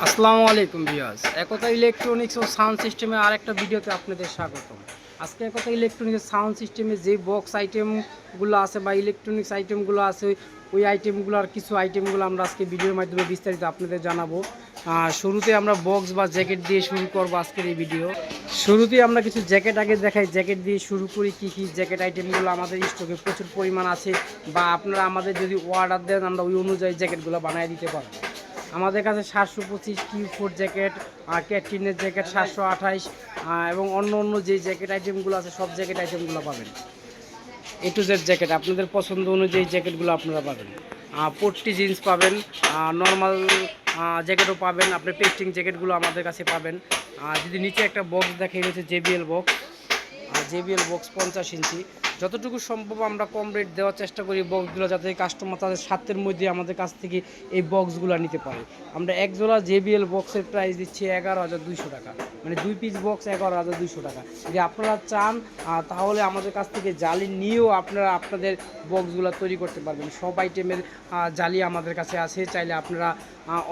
আসসালামু আলাইকুম ভিউয়ার্স, একতা ইলেকট্রনিক্স ও সাউন্ড সিস্টেমের আরেকটা ভিডিওতে আপনাদের স্বাগতম। আজকে একতা ইলেকট্রনিক্স সাউন্ড সিস্টেমে যে বক্স আইটেমগুলো আছে বা ইলেকট্রনিক্স আইটেমগুলো আছে, ওই আইটেমগুলো আর কিছু আইটেমগুলো আমরা আজকে ভিডিওর মাধ্যমে বিস্তারিত আপনাদের জানাবো। শুরুতে আমরা বক্স বা জ্যাকেট দিয়ে শুরু করবো আজকের এই ভিডিও। শুরুতেই আমরা কিছু জ্যাকেট আগে দেখাই, জ্যাকেট দিয়ে শুরু করি। কী কী জ্যাকেট আইটেমগুলো আমাদের স্টকে প্রচুর পরিমাণ আছে, বা আপনারা আমাদের যদি অর্ডার দেন আমরা ওই অনুযায়ী জ্যাকেটগুলো বানিয়ে দিতে পারবো। আমাদের কাছে 725 কিউ4 জ্যাকেট, ক্যাটরিনের জ্যাকেট 728 এবং অন্য অন্য যে জ্যাকেট আইটেমগুলো আছে সব জ্যাকেট আইটেমগুলো পাবেন। এ টু জেড জ্যাকেট আপনাদের পছন্দ অনুযায়ী জ্যাকেটগুলো আপনারা পাবেন। পট্টি জিন্স পাবেন, নর্মাল জ্যাকেটও পাবেন, আপনি পেস্টিং জ্যাকেটগুলো আমাদের কাছে পাবেন। যদি নিচে একটা বক্স দেখে, হচ্ছে জেবিএল বক্স, জেবিএল বক্স 50 ইঞ্চি। যতটুকু সম্ভব আমরা কম রেট দেওয়ার চেষ্টা করি বক্সগুলো, যাতে কাস্টমার তাদের স্বার্থের মধ্যে আমাদের কাছ থেকে এই বক্সগুলো নিতে পারে। আমরা এক জোড়া জেবিএল বক্সের প্রাইস দিচ্ছি 11,200 টাকা, মানে 2 পিস বক্স 11,200 টাকা। যদি আপনারা চান তাহলে আমাদের কাছ থেকে জালি নিয়েও আপনারা আপনাদের বক্সগুলো তৈরি করতে পারবেন। সব আইটেমের জালি আমাদের কাছে আছে, চাইলে আপনারা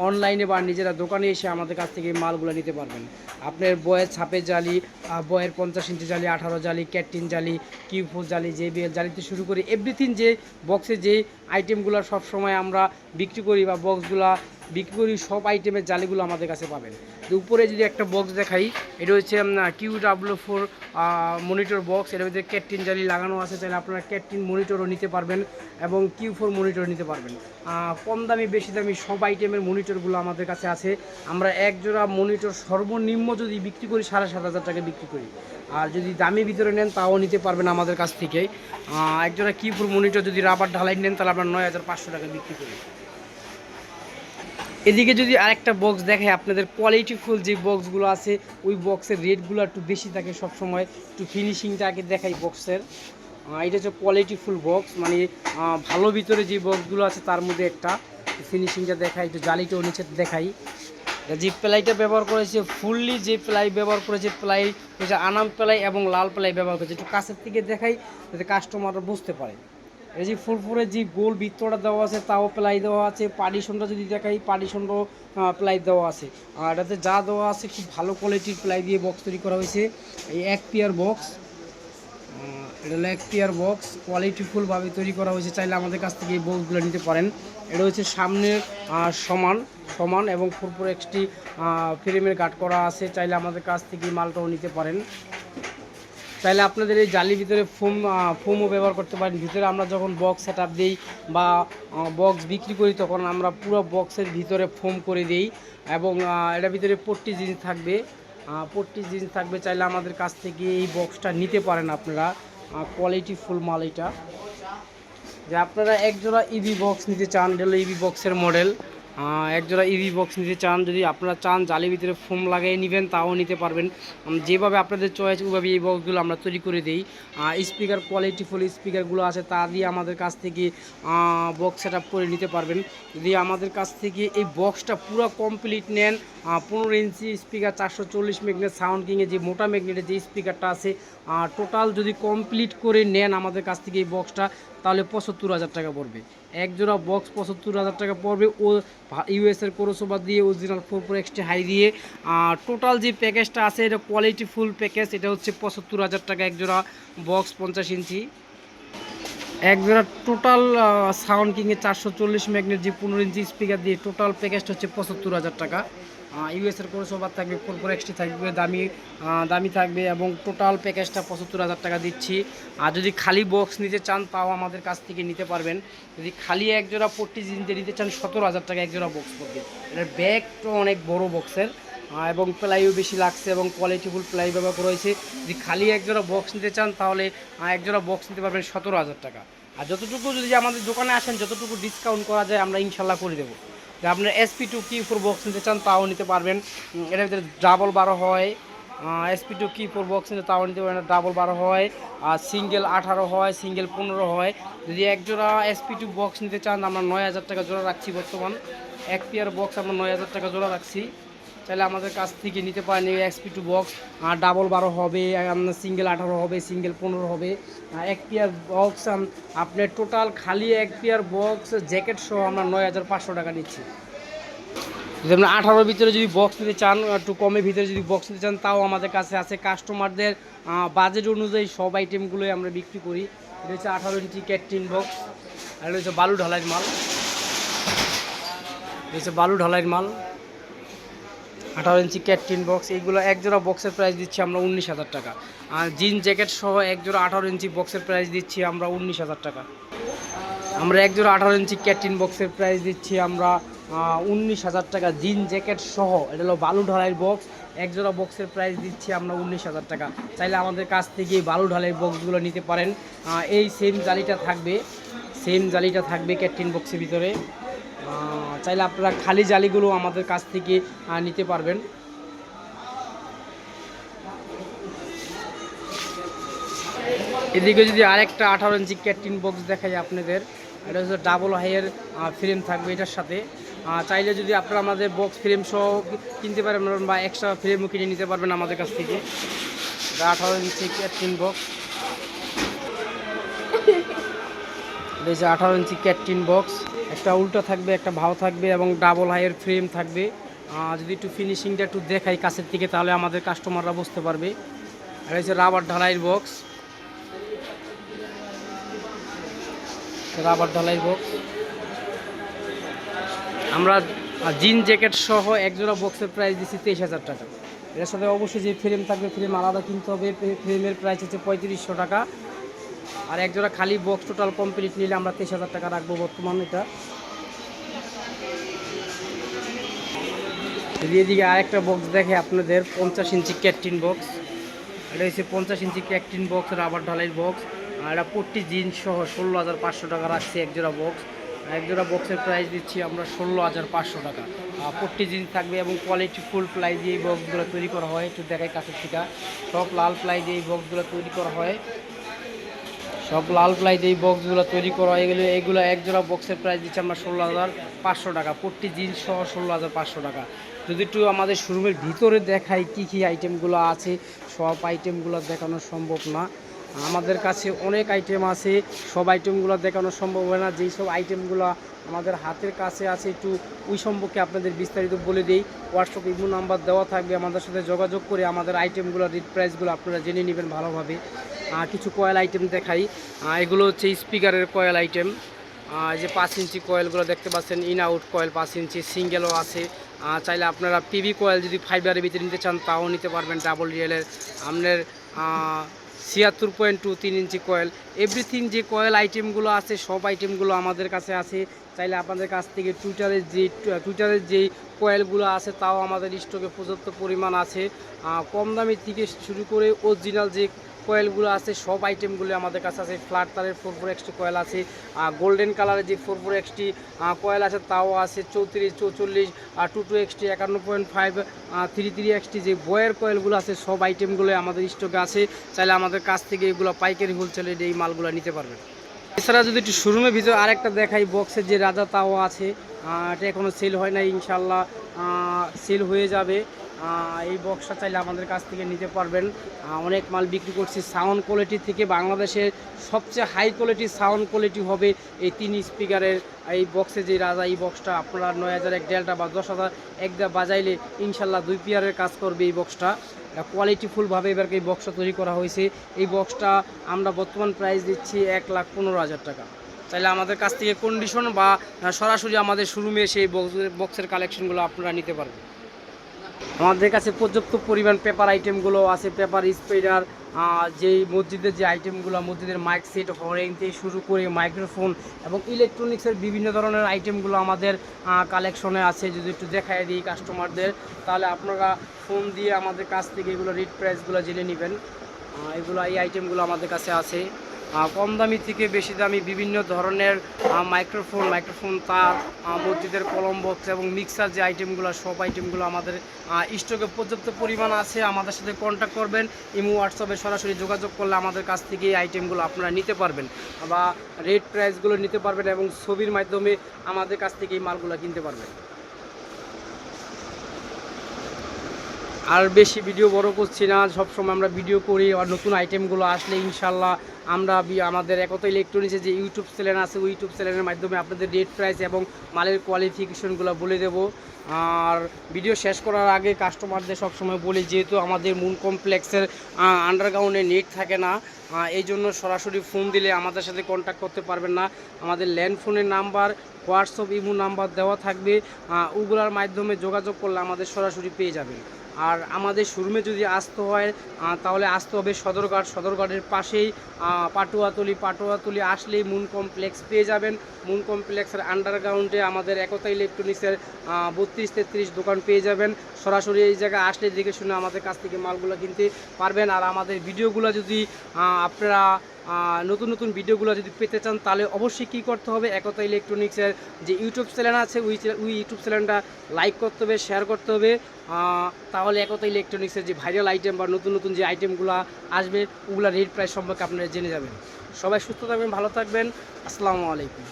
অনলাইনে বা নিজেরা দোকানে এসে আমাদের কাছ থেকে মালগুলো নিতে পারবেন। আপনার বয়ের ছাপের জালি, বয়ের 50 ইঞ্চি জালি, 18 জালি, ক্যাটরিন জালি, কিউ4 জালি, জেবিএল জালিতে শুরু করে এভরিথিং যে বক্সে যে আইটেমগুলো সবসময় আমরা বিক্রি করি বা বক্সগুলো বিক্রি করি, সব আইটেমের জালিগুলো আমাদের কাছে পাবেন। উপরে যদি একটা বক্স দেখাই, এটা হচ্ছে QW4 মনিটর বক্স। এর মধ্যে ক্যাটরিন জালি লাগানো আছে, তাহলে আপনারা ক্যাটরিন মনিটরও নিতে পারবেন এবং কিউ4 মনিটর নিতে পারবেন। কম দামি বেশি দামি সব আইটেমের মনিটরগুলো আমাদের কাছে আছে। আমরা এক জোড়া মনিটর সর্বনিম্ন যদি বিক্রি করি 7,500 টাকা বিক্রি করি, আর যদি দামি ভিতরে নেন তাও নিতে পারবেন আমাদের কাছ থেকে। এক জোড়া কিউ4 মনিটর যদি রাবার ঢালাই নেন তাহলে আমরা 9,500 টাকা বিক্রি করি। এদিকে যদি আরেকটা বক্স দেখে আপনাদের, কোয়ালিটিফুল যে বক্সগুলো আছে ওই বক্সের রেটগুলো একটু বেশি থাকে সবসময়। একটু ফিনিশিংটা আগে দেখাই বক্সের। এটা হচ্ছে কোয়ালিটিফুল বক্স, মানে ভালো ভিতরে যে বক্সগুলো আছে তার মধ্যে একটা ফিনিশিংটা দেখাই। একটু জালিটাও নিচে দেখাই। যে প্লাই ব্যবহার করেছে, ফুললি যে প্লাই ব্যবহার করেছে, প্লাই হচ্ছে আনাম প্লাই এবং লাল প্লাই ব্যবহার করেছে। একটু কাছের থেকে দেখাই যাতে কাস্টমাররা বুঝতে পারে। এই যে ফুলফুলের যে গোল বৃত্তটা দেওয়া আছে তাও প্লাই দেওয়া আছে। পার্টিশনটা যদি দেখাই, পার্টিশনটাও প্লাই দেওয়া আছে। আর এটাতে যা দেওয়া আছে খুব ভালো কোয়ালিটির প্লাই দিয়ে বক্স তৈরি করা হয়েছে। এই এক পেয়ার বক্স, এটা হলো এক পেয়ার বক্স, কোয়ালিটিফুলভাবে তৈরি করা হয়েছে। চাইলে আমাদের কাছ থেকে এই বক্সগুলো নিতে পারেন। এটা হচ্ছে সামনের সমান সমান এবং ফুরপুর একটি ফ্রেমের গার্ড করা আছে, চাইলে আমাদের কাছ থেকে এই মালটাও নিতে পারেন। চাইলে আপনাদের এই জালির ভিতরে ফোমও ব্যবহার করতে পারেন। ভিতরে আমরা যখন বক্স সেট আপ দিই বা বক্স বিক্রি করি তখন আমরা পুরো বক্সের ভিতরে ফোম করে দিই, এবং এটার ভিতরে পট্টি জিনিস থাকবে, পট্টি জিনিস থাকবে। চাইলে আমাদের কাছ থেকে এই বক্সটা নিতে পারেন আপনারা। কোয়ালিটি ফুল মাল এটা। যে আপনারা একজোড়া ইভি বক্স নিতে চান, এটা হলো ইভি বক্সের মডেল। একজোড়া ইভি বক্স নিতে চান, যদি আপনারা চান জালির ভিতরে ফোম লাগিয়ে নেবেন তাও নিতে পারবেন। যেভাবে আপনাদের চয়েস ওইভাবে এই বক্সগুলো আমরা তৈরি করে দিই। স্পিকার কোয়ালিটিফুল স্পিকারগুলো আছে তা দিয়ে আমাদের কাছ থেকে বক্স সেট আপ করে নিতে পারবেন। যদি আমাদের কাছ থেকে এই বক্সটা পুরো কমপ্লিট নেন, 15 ইঞ্চি স্পিকার, 440 ম্যাগনেট, সাউন্ড কিংয়ে যে মোটা ম্যাগনেটের যে স্পিকারটা আছে, টোটাল যদি কমপ্লিট করে নেন আমাদের কাছ থেকে এই বক্সটা, তাহলে 75,000 টাকা পড়বে। এক জোড়া বক্স 75,000 টাকা পড়বে। ও ইউএসের কোরোসোবা দিয়ে, অরিজিনাল 4 এক্সটি হাই দিয়ে টোটাল যে প্যাকেজটা আছে এটা কোয়ালিটি ফুল প্যাকেজ। এটা হচ্ছে 75,000 টাকা এক জোড়া বক্স 50 ইঞ্চি। এক জোড়া টোটাল সাউন্ড কিংয়ে 440 ম্যাগনেট যে 15 ইঞ্চি স্পিকার দিয়ে টোটাল প্যাকেজটা হচ্ছে 75,000 টাকা। ইউএসের কোরোসোবা থাকবে, 4 এক্সটি থাকবে, দামি থাকবে, এবং টোটাল প্যাকেজটা 75,000 টাকা দিচ্ছি। আর যদি খালি বক্স নিতে চান তাও আমাদের কাছ থেকে নিতে পারবেন। যদি খালি এক জোড়া পট্টি জিনিস নিতে চান 17,000 টাকা এক জোড়া বক্স পড়বে। এটার ব্যাগটা অনেক বড় বক্সের, এবং প্লাইও বেশি লাগছে এবং কোয়ালিটিফুল প্লাই ব্যবহার করা হয়েছে। যদি খালি এক জোড়া বক্স নিতে চান তাহলে এক জোড়া বক্স নিতে পারবেন 17,000 টাকা। আর যতটুকু যদি আমাদের দোকানে আসেন যতটুকু ডিসকাউন্ট করা যায় আমরা ইনশাল্লাহ করে দেবো। যে আপনার SP2 কিউ4 বক্স নিতে চান তাও নিতে পারবেন। এটার ভিতরে ডাবল 12 হয়। SP2 কিউ4 বক্স নিতে তাও নিতে পারবেন, ডাবল 12 হয়। আর সিঙ্গেল 18 হয়, সিঙ্গেল 15 হয়। যদি এক জোড়া SP2 বক্স নিতে চান আমরা 9,000 টাকা জোড়া রাখছি বর্তমান। এক পেয়ার বক্স আমরা 9,000 টাকা জোড়া রাখছি। চাইলে আমাদের কাছ থেকে নিতে পারেন। এই SP2 বক্স ডাবল 12 হবে, সিঙ্গেল 18 হবে, সিঙ্গেল 15 হবে। এক পেয়ার বক্স আপনার টোটাল খালি এক পেয়ার বক্স জ্যাকেট সহ আমরা 9,500 টাকা নিচ্ছি। যদি আপনি 18-র ভিতরে যদি বক্স নিতে চান, একটু কমের ভিতরে যদি বক্স নিতে চান, তাও আমাদের কাছে আছে। কাস্টমারদের বাজেট অনুযায়ী সব আইটেমগুলোই আমরা বিক্রি করি। এটা হচ্ছে 18 ইঞ্চি ক্যাটরিন বক্স, আর এটা হচ্ছে বালু ঢালাইয়ের মাল। এটা হচ্ছে বালু ঢালাইয়ের মাল, 18 ইঞ্চি ক্যাটরিন বক্স। এইগুলো এক জোড়া বক্সের প্রাইস দিচ্ছি আমরা 19,000 টাকা। আর জিন জ্যাকেট সহ এক জোড়া 18 ইঞ্চি বক্সের প্রাইস দিচ্ছি আমরা 19,000 টাকা। আমরা এক জোড়া 18 ইঞ্চি ক্যাটরিন বক্সের প্রাইস দিচ্ছি আমরা 19,000 টাকা, জিন জ্যাকেট সহ। এটা হলো বালু ঢালাইয়ের বক্স, এক জোড়া বক্সের প্রাইস দিচ্ছি আমরা 19,000 টাকা। চাইলে আমাদের কাছ থেকে এই বালু ঢালাইয়ের বক্সগুলো নিতে পারেন। এই সেম জালিটা থাকবে ক্যাটরিন বক্সের ভিতরে। চাইলে আপনারা খালি জালিগুলো আমাদের কাছ থেকে নিতে পারবেন। এদিকে যদি আরেকটা 18 ইঞ্চি ক্যাটরিন বক্স দেখাই আপনাদের, এটা হচ্ছে ডাবল হাইয়ের ফ্রেম থাকবে এটার সাথে। চাইলে যদি আপনারা আমাদের বক্স ফ্রেম সহ কিনতে পারেন বা এক্সট্রা ফ্রেমও কিনে নিতে পারবেন আমাদের কাছ থেকে। এটা 18 ইঞ্চি ক্যাটরিন বক্স, এটা হচ্ছে 18 ইঞ্চি ক্যাটরিন বক্স। একটা উল্টো থাকবে, একটা ভাও থাকবে এবং ডাবল হাইয়ের ফ্রেম থাকবে। যদি একটু ফিনিশিংটা একটু দেখাই কাছের থেকে, তাহলে আমাদের কাস্টমাররা বুঝতে পারবে। এটা হচ্ছে রাবার ঢালাইয়ের বক্স, আমরা জিন জ্যাকেট সহ এক জোড়া বক্সের প্রাইস দিচ্ছি 23,000 টাকা। এর সাথে অবশ্যই যে ফ্রেম থাকবে, ফ্রেম আলাদা কিনতে হবে। ফ্রেমের প্রাইস হচ্ছে 3500 টাকা। আর এক জোড়া খালি বক্স টোটাল কমপ্লিট নিলে আমরা 23,000 টাকা রাখবো বর্তমান। এটা এদিকে আরেকটা বক্স দেখে আপনাদের 50 ইঞ্চি ক্যাটরিন বক্স। এটা হচ্ছে 50 ইঞ্চি ক্যাটরিন বক্স, রাবার ঢালাইয়ের বক্স। আর এটা পট্টি জিন্স সহ 16,500 টাকা রাখছি এক জোড়া বক্স। এক জোড়া বক্সের প্রাইস দিচ্ছি আমরা 16,500 টাকা। পট্টি জিন্স থাকবে এবং কোয়ালিটি ফুল প্লাই দিয়ে এই বক্সগুলো তৈরি করা হয়। একটু দেখাই কাছের থেকে, সব লাল প্লাই দিয়ে এই বক্সগুলো তৈরি করা হয়। এগুলো এক জোড়া বক্সের প্রাইস দিচ্ছি আমরা 16,500 টাকা। পট্টি জিন্স সহ 16,500 টাকা। যদি একটু আমাদের শোরুমের ভিতরে দেখাই কী আইটেমগুলো আছে, সব আইটেমগুলো দেখানো সম্ভব না। আমাদের কাছে অনেক আইটেম আছে, সব আইটেমগুলো দেখানো সম্ভব হয় না। যেই সব আইটেমগুলো আমাদের হাতের কাছে আছে, একটু ওই সম্পর্কে আপনাদের বিস্তারিত বলে দিই। হোয়াটসঅ্যাপ ইমো নাম্বার দেওয়া থাকবে, আমাদের সাথে যোগাযোগ করে আমাদের আইটেমগুলো রেট প্রাইসগুলো আপনারা জেনে নেবেন ভালোভাবে। কিছু কয়েল আইটেম দেখাই। এগুলো হচ্ছে স্পিকারের কয়েল আইটেম। যে 5 ইঞ্চি কয়েলগুলো দেখতে পাচ্ছেন, ইন আউট কয়েল 5 ইঞ্চি, সিঙ্গেলও আছে। চাইলে আপনারা পিবি কয়েল যদি ফাইবারের ভিতরে নিতে চান, তাও নিতে পারবেন। ডাবল রিয়েলের আপনার 76.2 3 ইঞ্চি কয়েল। এভরিথিং যে কয়েল আইটেমগুলো আছে, সব আইটেমগুলো আমাদের কাছে আছে। চাইলে আপনাদের কাছ থেকে টুইটারের যেই কয়েলগুলো আছে, তাও আমাদের স্টকে পর্যাপ্ত পরিমাণ আছে। কম দামি থেকে শুরু করে অরিজিনাল যে কয়েলগুলো আছে, সব আইটেমগুলো আমাদের কাছে আছে। ফ্ল্যাট তারের 44XT কয়েল আছে, গোল্ডেন কালারের যে 44XT কয়েল আছে তাও আছে। 34, 44, 22XT, 51.5, 33XT যে বয়ের কয়েলগুলো আছে, সব আইটেমগুলো আমাদের স্টকে আছে। চাইলে আমাদের কাছ থেকে এগুলো পাইকারি হোলসেলে এই মালগুলো নিতে পারবেন। এছাড়া যদি একটু শোরুমের ভিতরে আরেকটা দেখাই, বক্সের যে রাজা তাও আছে। এটা এখনও সেল হয় না, ইনশাল্লাহ সেল হয়ে যাবে। এই বক্সটা চাইলে আমাদের কাছ থেকে নিতে পারবেন। অনেক মাল বিক্রি করছি। সাউন্ড কোয়ালিটি থেকে বাংলাদেশের সবচেয়ে হাই কোয়ালিটির সাউন্ড কোয়ালিটি হবে এই 3 স্পিকারের এই বক্সে যে রাজা। এই বক্সটা আপনারা 9,000 এক ডেল্টা বা 10,000 একদা বাজাইলে ইনশাল্লাহ 2 পেয়ারের কাজ করবে এই বক্সটা। কোয়ালিটিফুলভাবে এবার এই বক্সটা তৈরি করা হয়েছে। এই বক্সটা আমরা বর্তমান প্রাইস দিচ্ছি 1,15,000 টাকা। চাইলে আমাদের কাছ থেকে কন্ডিশন বা সরাসরি আমাদের শোরুমে এসে এই বক্সের কালেকশনগুলো আপনারা নিতে পারবেন। আমাদের কাছে পর্যাপ্ত পরিমাণ পেপার আইটেমগুলো আছে। পেপার স্পিকার, যেই মসজিদের যে আইটেমগুলো, মসজিদের মাইক সেট, হর্ন থেকে শুরু করে মাইক্রোফোন এবং ইলেকট্রনিক্সের বিভিন্ন ধরনের আইটেমগুলো আমাদের কালেকশনে আছে। যদি একটু দেখায় দিই কাস্টমারদের, তাহলে আপনারা ফোন দিয়ে আমাদের কাছ থেকে এগুলো রেট প্রাইসগুলো জেনে নেবেন। এই আইটেমগুলো আমাদের কাছে আছে। কম দামি থেকে বেশি দামি বিভিন্ন ধরনের মাইক্রোফোন তার, মসজিদের কলম বক্স এবং মিক্সার যে আইটেমগুলো, সব আইটেমগুলো আমাদের স্টকে পর্যাপ্ত পরিমাণ আছে। আমাদের সাথে কন্ট্যাক্ট করবেন, ইমো হোয়াটসঅ্যাপে সরাসরি যোগাযোগ করলে আমাদের কাছ থেকে এই আইটেমগুলো আপনারা নিতে পারবেন বা রেট প্রাইসগুলো নিতে পারবেন এবং ছবির মাধ্যমে আমাদের কাছ থেকে এই মালগুলো কিনতে পারবেন। আর বেশি ভিডিও বড় করছি না, সবসময় আমরা ভিডিও করি, আর নতুন আইটেমগুলো আসলে ইনশাল্লাহ আমরা আমাদের একতা ইলেকট্রনিক্সের যে ইউটিউব চ্যানেল আছে ওই ইউটিউব চ্যানেলের মাধ্যমে আপনাদের রেট প্রাইস এবং মালের কোয়ালিফিকেশনগুলো বলে দেব। আর ভিডিও শেষ করার আগে কাস্টমারদের সবসময় বলি, যেহেতু আমাদের মুন কমপ্লেক্সের আন্ডারগ্রাউন্ডে নেট থাকে না, এই জন্য সরাসরি ফোন দিলে আমাদের সাথে কন্ট্যাক্ট করতে পারবেন না। আমাদের ল্যান্ড ফোনের নাম্বার, হোয়াটসঅ্যাপ, ইমো নাম্বার দেওয়া থাকবে, ওগুলোর মাধ্যমে যোগাযোগ করলে আমাদের সরাসরি পেয়ে যাবেন। আর আমাদের শোরুমে যদি আসতে হয় তাহলে আসতে হবে সদরঘাটের পাশেই পাটুয়াতলি আসলেই মুন কমপ্লেক্স পেয়ে যাবেন। মুন কমপ্লেক্সের আন্ডারগ্রাউন্ডে আমাদের একতা ইলেকট্রনিক্সের 32-33 দোকান পেয়ে যাবেন। সরাসরি এই জায়গায় আসলে দেখে শুনে আমাদের কাছ থেকে মালগুলো কিনতে পারবেন। আর আমাদের ভিডিওগুলো যদি আপনারা নতুন নতুন ভিডিওগুলো যদি পেতে চান তাহলে অবশ্যই কী করতে হবে, একতা ইলেকট্রনিক্সের যে ইউটিউব চ্যানেল আছে ওই ইউটিউব চ্যানেলটা লাইক করতে হবে, শেয়ার করতে হবে। তাহলে একতা ইলেকট্রনিক্সের যে ভাইরাল আইটেম বা নতুন নতুন যে আইটেমগুলো আসবে ওগুলো রেট প্রাইস সম্পর্কে আপনারা জেনে যাবেন। সবাই সুস্থ থাকবেন, ভালো থাকবেন। আসসালামু আলাইকুম।